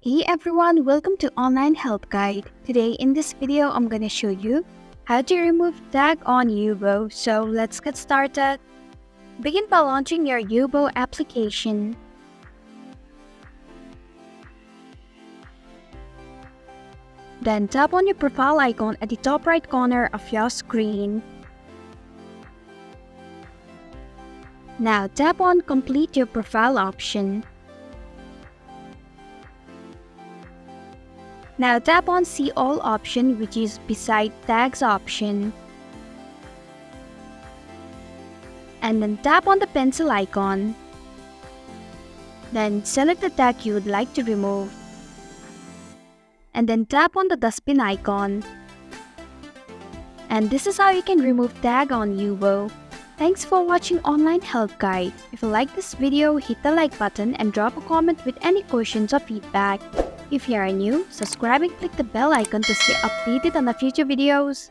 Hey everyone, welcome to Online Help Guide. Today in this video, I'm gonna show you how to remove tag on Yubo. So let's get started. Begin by launching your Yubo application. Then tap on your profile icon at the top right corner of your screen. Now tap on Complete Your Profile option. Now tap on See All option, which is beside Tags option. And then tap on the pencil icon. Then select the tag you would like to remove. And then tap on the dustbin icon. And this is how you can remove tag on Yubo. Thanks for watching Online Help Guide. If you like this video, hit the like button and drop a comment with any questions or feedback. If you are new, subscribe and click the bell icon to stay updated on the future videos.